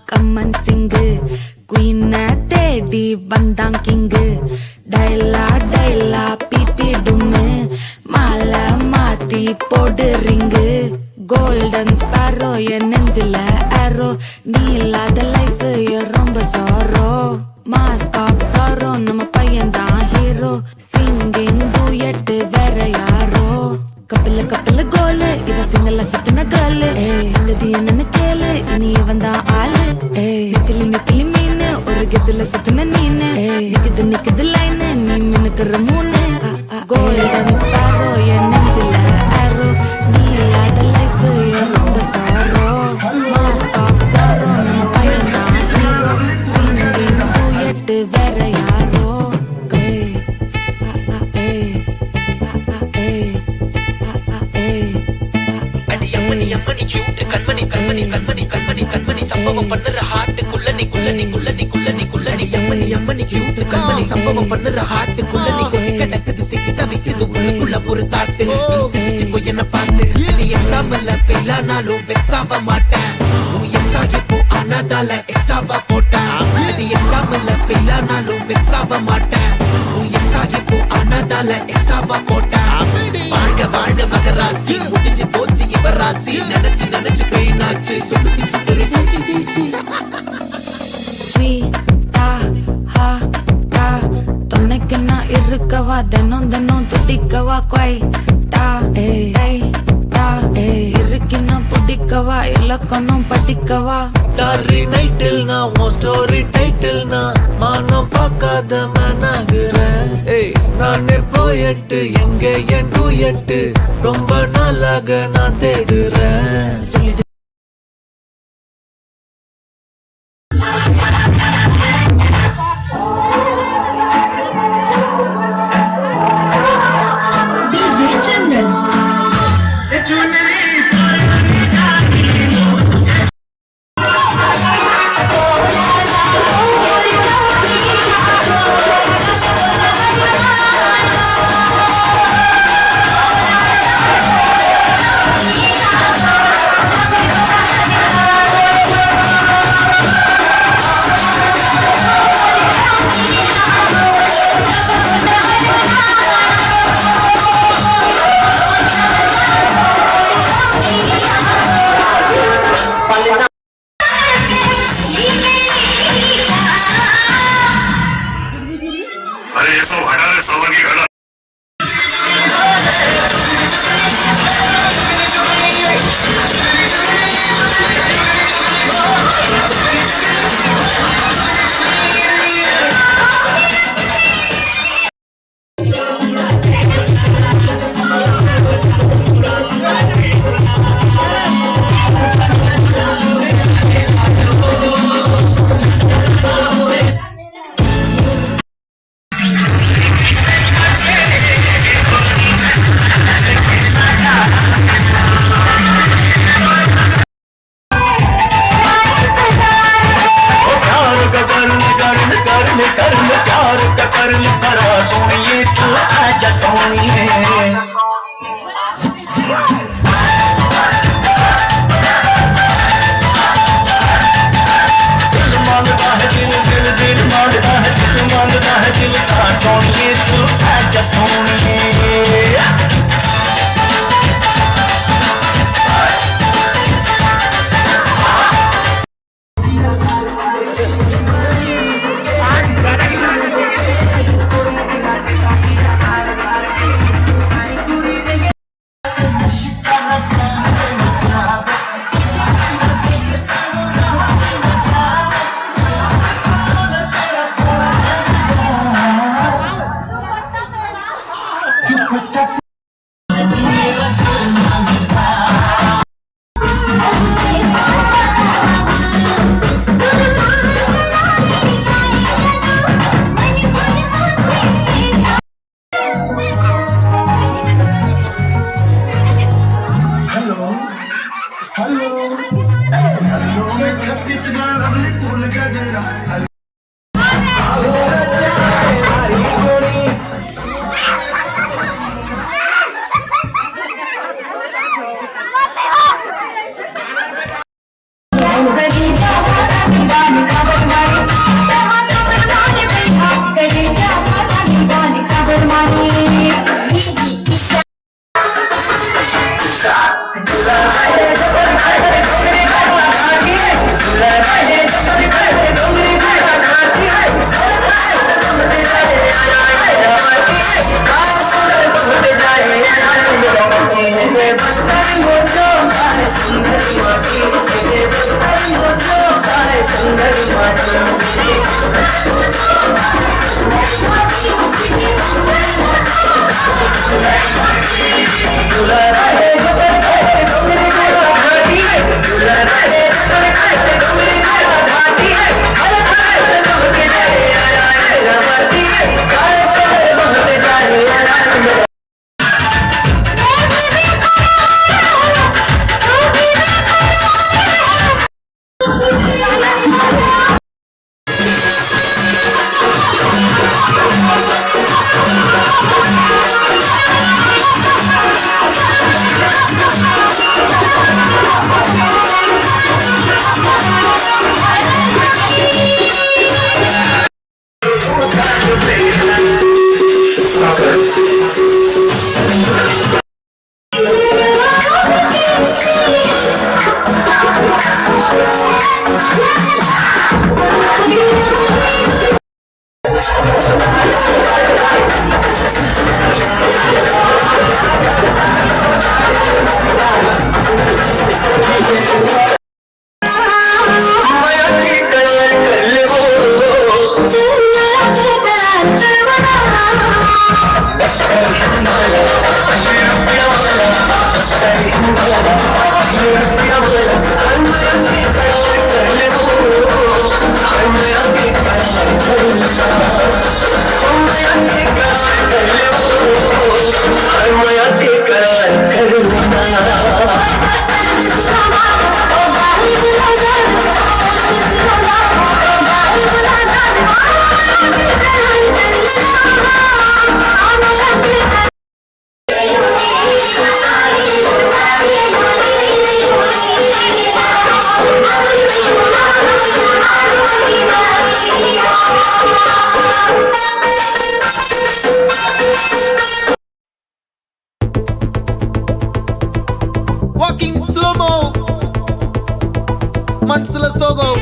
கம்மன் சிங்கு குயின தேடி வந்தான் king டைலா டைலா BP டும்மு மாலை மாத்தி போடு ரிங்கு கோல்டன் ஸ்பாரோ என் நெஞ்சில ஆரோ நீ இல்லாத லைஃப் ரொம்ப சாரோ மாஸ்க் ஆஃப் சாரோ நம்ம பையன் தான் ஹீரோ சிங்கிங் டூயட் வேற யாரோ கப்பல கப்பல கோலு இவ சிங்கல்ல சுத்தின கேளு சங்கதி என்னன்னு கேளு இனி இவன் தான் ஆளு நெத்திலி நெத்திலி மீனு ஒரு கெத்துல சுத்தின நீனு நிக்குது நிக்குது லைனு நீ மினுக்குற மூணு கோல்டன் ஸ்பாரோ என் நெஞ்சில ஆரோ நீ இல்லாத லைஃப் ரொம்ப சாரோ மாஸ்க் ஆஃப் சாரோ நம்ம பையன் தான் ஹீரோ சிங்கிங் டூயட் வேற யாரோ கண்மணி கண்மணி கண்மணி கண்மணி கண்மணி சம்பவம் பண்ணுற ஹார்ட்டுக்குள்ள நீ குள்ள நீ குள்ள நீ குள்ள நீ குள்ள நீ அம்மனி அம்மனி கியூட் கண்மணி சம்பவம் பண்ணுற ஹார்ட்டுக்குள்ள நீ கொட்டி கிடக்குது சிக்கி தவிக்குது உள்ளுக்குள்ள ஒரு தாட்டு நீ சிரிச்சுக்கோ என்ன பார்த்து நீ எக்ஸாம்ல ஃபெயில் ஆனாலும் வெக்ஸ் ஆக மாட்டேன் உன் எக்ஸாம் இப்போ ஆனாதால எக்ஸ்ட்ராவா போட்டேன் நீ எக்ஸாம்ல ஃபெயில் ஆனாலும் வெக்ஸ் ஆக மாட்டேன் உன் எக்ஸாம் இப்போ ஆனாதால எக்ஸ்ட்ராவா போட்டேன் வாழ்க வாழ்க மகராசி முடிஞ்சு போச்சு இவ ராசி நினைச்சு நினைச்சு பெயினாச்சு சொல்லிட்டு சுத்தரு தொன்னைக்கு நான் இருக்கவா தினம் தினம் துடிக்கவா குவை இருக்கினா பிடிக்கவா இலக்கணம் படிக்கவா ஸ்டாரி நைட்டில் நான் உன் ஸ்டோரி டைட்டில் நான் மானம் பார்க்காத மனாகிறேன் நானே போயட்டு எங்க என் டூயட்டு ரொம்ப நாளாக நான் தேடுறேன் Ready, Walking slow mo, మనసుల సోగం